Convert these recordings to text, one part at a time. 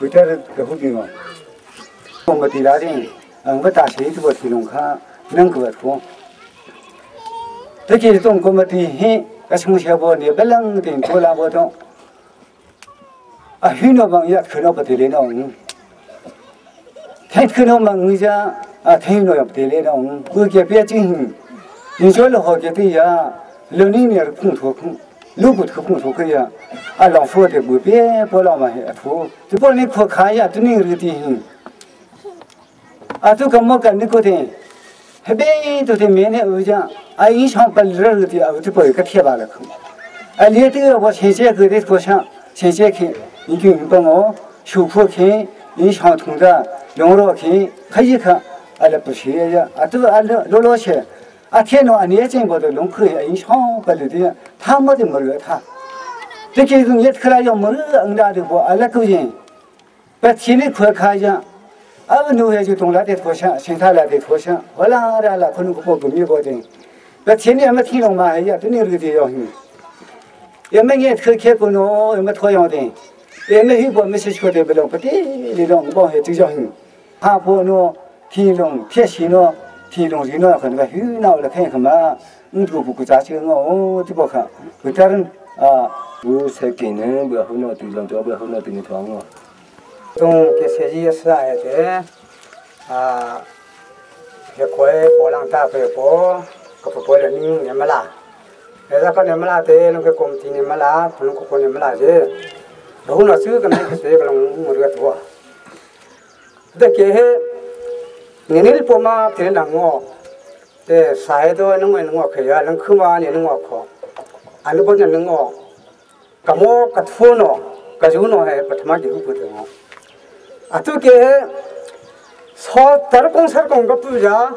回家的个后边哦，我们地拉的，我大学这个提弄看能够做，这些种我们地很，从小不你不能的多来活动，很多朋友看到不得了呢，看到朋友家听到不得了呢，我给别进，你说了好几个呀，6年的空头空。如果这个工作可以老说的不别不老嘛，图就把你可看一下，对那个地方都干么干那个的，那边都在面的欧讲影响不热的就把一个贴吧了看，你这个我前些个的过上，前些看，你就帮我修复看，影响通的，用了看，可以看，那不行呀，都老些。天哪！你真不得弄可影响不了的，他没得没热他。这个东西可能要没热，那的话，那个人把天里快看一下，我弄下就东来的脱下，现在来的脱下，我拉可能个包个米包的，把天里没天龙嘛，哎呀，都那个的要命。也没人开过喏，也没脱样的，也没有过没是确定不了，不对，你让我帮下就叫命。他不喏，天龙铁线喏。天龙人呢，可能许那了看看嘛，不咋就我这不看，不家人我才给人不好那对象，找不好那对象哦。从这些也是来的也可以波浪大北波，可不波了你们啦，那个你们啦的，那个工地你们啦，可能个你们啦的，然后呢，这个那个谁个我这个多，这个。你那里不嘛？别人我，啥都能我可以啊，能去嘛？你能我考，你不能我，干么个土呢？个肉呢？还不他妈就不得哦。这个，炒但是公司工个不呀，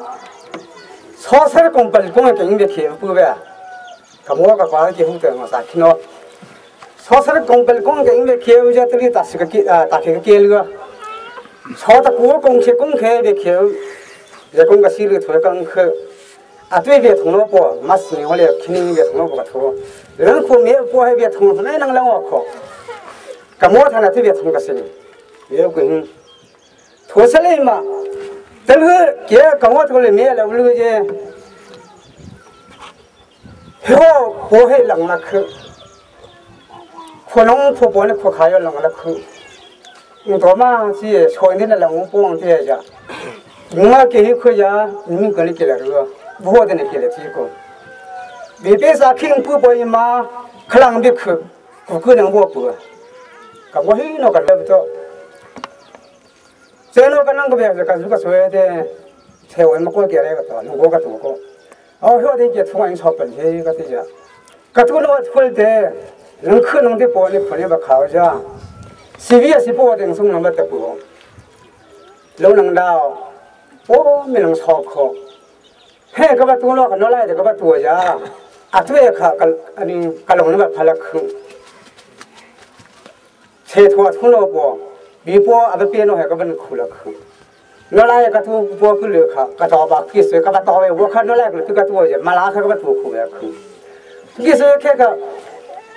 炒菜工本工的经费贴不呗？干么个瓜就不得我啥去呢？炒菜工本工经费贴不就这里打是个打这个给了。炒的国公去公开的去，也公个西里头刚去，对别同了不，没事我来肯定别同了不个头，人苦没不还别同，那能让我考，干么他那对别同个事，别滚，脱下来嘛，这个给跟我头里面了，我那个后不会冷了去，可能不把你可开要冷了去。你多嘛是穿的那冷不往这家，我给你可家，你们给你给了这个，我的你给了这个，你别啥听不播嘛，可能别去，不可能我播，可我黑那个来不着，这那个那个别是个如果说的，才我们过给那个多，我个多个，晓得这突然炒本身个这家，个多那出来的，人可能的播你可能不考下。是不是不定送那么的不？老能到，我没能操课，嘿，个把多了，个拿来的个把多呀，对个个龙那么拍了坑，车拖拖了不？比波不变了还个把你哭了坑，拿来个多波个了个，个刀把给水个把刀位，我看拿来个这个多呀，马拉个把多哭了坑，给水看个。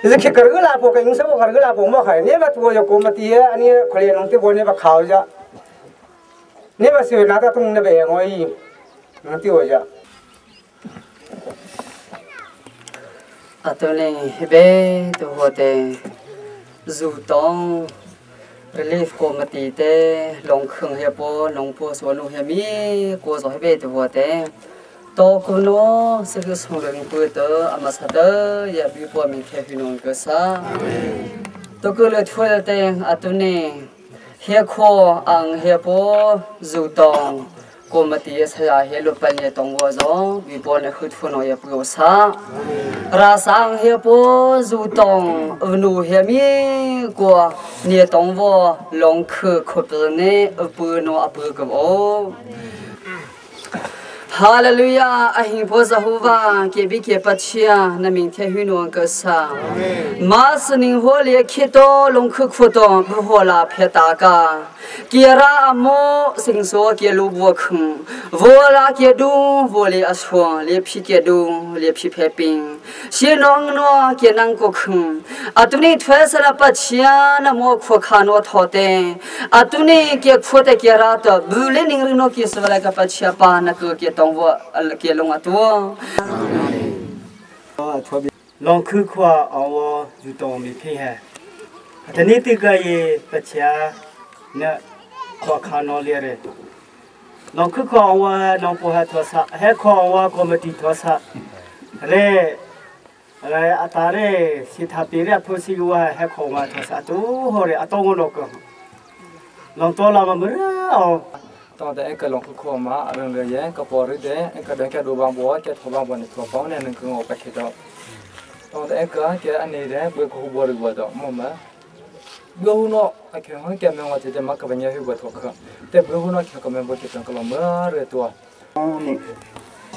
是去个个拉波个，有时候个个拉波么还，你把多就过么地，你可能弄得我你把考一下，你把水拿到东那边我一，弄丢一下。对嘞，那边都好的，入冬，relief 过么地的，龙坑那波，龙坡说弄那米，过着那边都好的。到过喏，这个从人不得，阿妈啥的也比我们开很个啥。到过了出来的对呢，黑科黑波入冬，过么地才呀黑路半夜动我着，比我那很出喏也不有啥。拉上黑波入冬，路黑米过，你动我龙可可不呢，不喏不个哦。哈利路亚！阿幸菩萨护法，给比给不起啊！那明天许诺个啥？马是宁火烈开刀，龙口苦刀，不火啦撇大家。给拉阿莫心说给路不空，我拉给东，我里阿说，里皮给东，里皮拍冰。些孬孬给难过空，阿杜你推是了不起啊！那么苦看我讨的，阿杜你给苦的给拉的，不来宁人那给是为了个不起啊！把那个给当我给弄啊多。long khư khoa awo ju tong mi phi hai atani ti ga ye pachya na khoa khano le re long khư khoa awa long po ha thosa he khoa awa committee thosa re atare si thapi re phosi wa he khoa ma thosa tu ho re atong lo ko long to la ma mra ตอนแต่ไอ้กระลงคือข้อมาเรื่องเรื่องแย่ก็พอหรือเด้ไอ้กระเดินแค่ดูบางบัวแค่ทบางบัวในตัวฟ้องเนี่ยนึงคือออกไปคิดเอาตอนแต่ไอ้ก็แค่อันนี้เด้เบื่อคู่บัวหรือบัวดอกมั่วมั้ยเบื่อหัวเนาะไอ้แค่หัวแกแมงว่าจะมากับเนี่ยคือบัวทุกข์แต่เบื่อหัวเนาะแค่กับแมงบัวจะต้องกระลงเมื่อเรือตัวนี่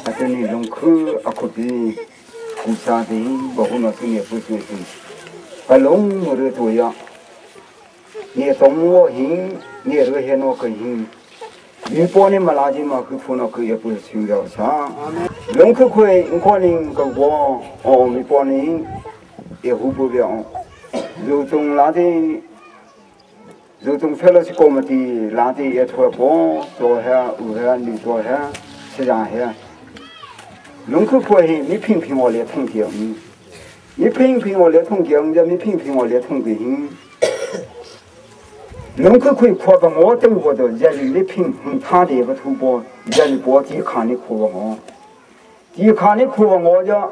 อาจจะนี่ลงคืออาคุดีกุศลดีบ่หัวเนาะที่เนี่ยผู้ช่วยสิไปลงเรือตัวยะเนี่ยสมว่าหิงเนี่ยเรือเห็นว่าก็หิงมีปอนี่มาลาจิมาคือพูนก็อย่าพูดถึงเราซะลงคือคุยอินคนนึงก็บ่อ๋อมีปอนี่เอหูบ่เบียงอยู่ตรงลาที่อยู่ตรงเฟลสิคอมมิตี้ลาที่เอทัวปอตัวฮะอูฮะนี่ตัวฮะเสียฮะลงคือคุยมีพิงพิงว่าเลยท่องเที่ยวมีพิงพิงว่าเลยท่องเที่ยวจะมีพิงพิงว่าเลยท่องเที่ยว龙可可以扩把我等我的家里的平衡他的个土包，家里包地看的扩把我，地看的扩把我家，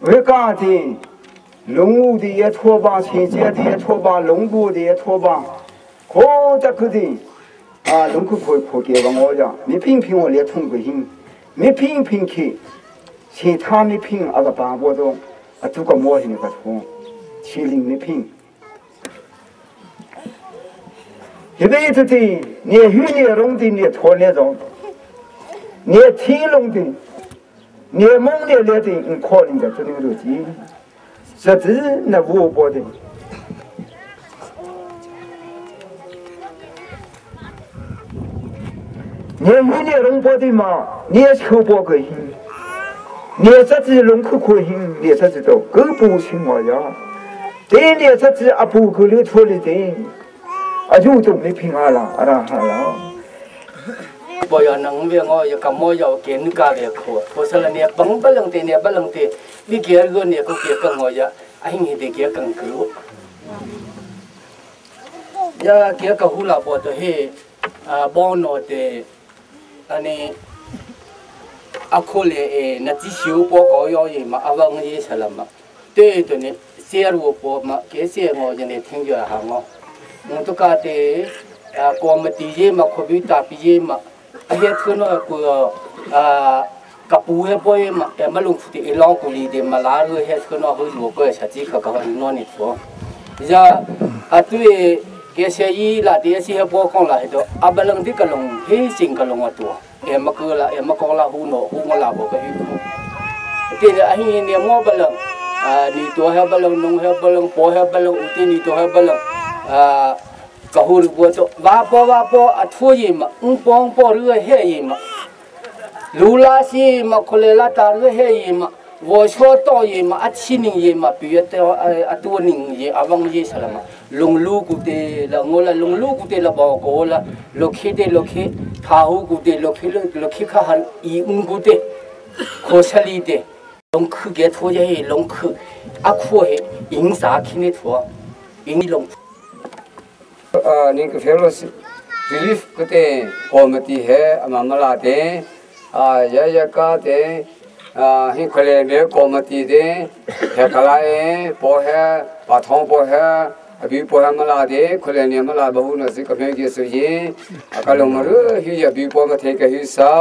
为干的，龙武的也拖把，新街的也拖把，龙部的也拖把，可这个的，啊，龙可可以扩给把我家，没平平我来通个行，没平平去，其他没平那个把我都，啊，这个模型那个拖，七零没平。一辈子的，你鱼你弄的，你拖那种，你天弄的，你蒙的来的，你可能的这种东西，实质那无波的。你鱼你弄波的嘛，你也求波个行，你实质弄可可行，你实质都更不行我呀，对你实质啊不可能拖的的。อายุจงไม่พิงอะไรอะไรอะไรบ่อยนังเวียงอยกับมอยเกณฑ์กาเวขวพอสละเนี่ยบังบัลลังเตเนี่ยบัลลังเตวิเกียร์ก็เนี่ยก็เกียร์กังอยไอ้เงี้ยเกียร์กังกูยาเกียร์กับหูลาบ่ตัวเฮบอนโนเตอันนี้อะโคเลนัจิชิวปอกอยอยมาอวังเยสละมาเตตัวนี้เสียรูปมาเกเสียงอจะเนี่ยทิ้งอยู่ห่างงตุกาเตกอมติเยมาขบิตาปิเยมาเฮทุนกูกับปูเฮปอยมามาลงฟุตอีลองกุลีเดมาลาเรเฮทุนหูลูกก็ชัดจีขกะนอนิทัวจะอะตุเอเกเซยีลาเดซีเฮปอคองลาเฮโตอะบลังดิกะลงเฮซิงกะลงอะตัวมะกะลามะกองลาหูโนหูมะลาบ่กะฮิเตอะฮิเนี่ยมอบลังนี่ตัวเฮบลังนงเฮบลังปอเฮบลังอุตินี่ตัวเฮบลังกะฮูรบัวโตวาปออะทัวเยมะอุปองปอเรือเฮเยมะลูลาซีมะโคเลลาตาเรือเฮเยมะวอชอตอเยมะอะชินิเยมะปิยะเตอะตัวนิงเยอะวังเยสละมะลงลูกุเตละงอละลงลูกุเตละบอกโกละโลเคเตโลเคทาหูกุเตโลเคคาหันอีอุงกุเตโคชะลีเตลงคือเกทัวเยลงคืออะคัวเฮอิงสาคิเนทัวอิงลงนี่ก็เฟลส์รีลีฟก็เตคอมมิตี้เฮอมามาลาเตยายากาเตฮิคเลเมคอมมิตี้เตเฮคลาเอปอเฮปะทองปอเฮอบิปอเฮมาลาเตคเลเนมาลาบะฮูนะสิกะเมกิสุเยอะกะลงมรุฮิยาบิปอมะเทกะฮิซา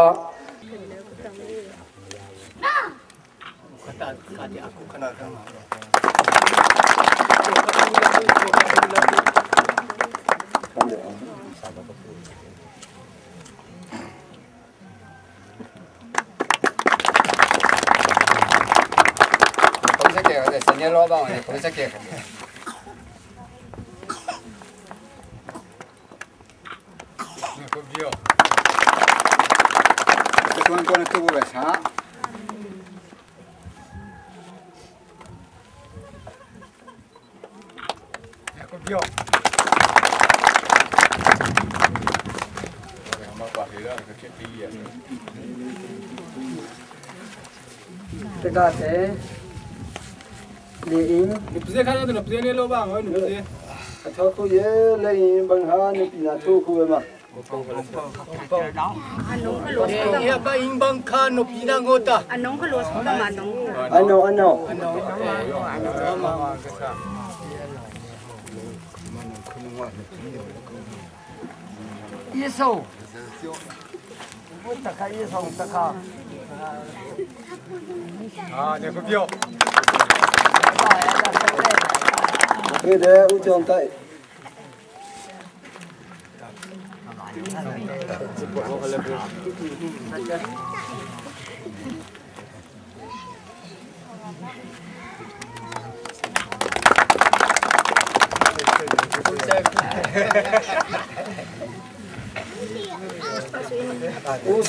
老板的不是给的。那个表，这关关的都不为啥？那个表。这个是李英，你不是看到的，不是那老板，我你不是。他可以来帮他那边那做苦嘛。Ya ba imbang ka no pinangota. Anong kalos mo naman nung Ano? Yeso. Taka yeso taka. À, nhà có biểu. Cái đấy u chọn tay. U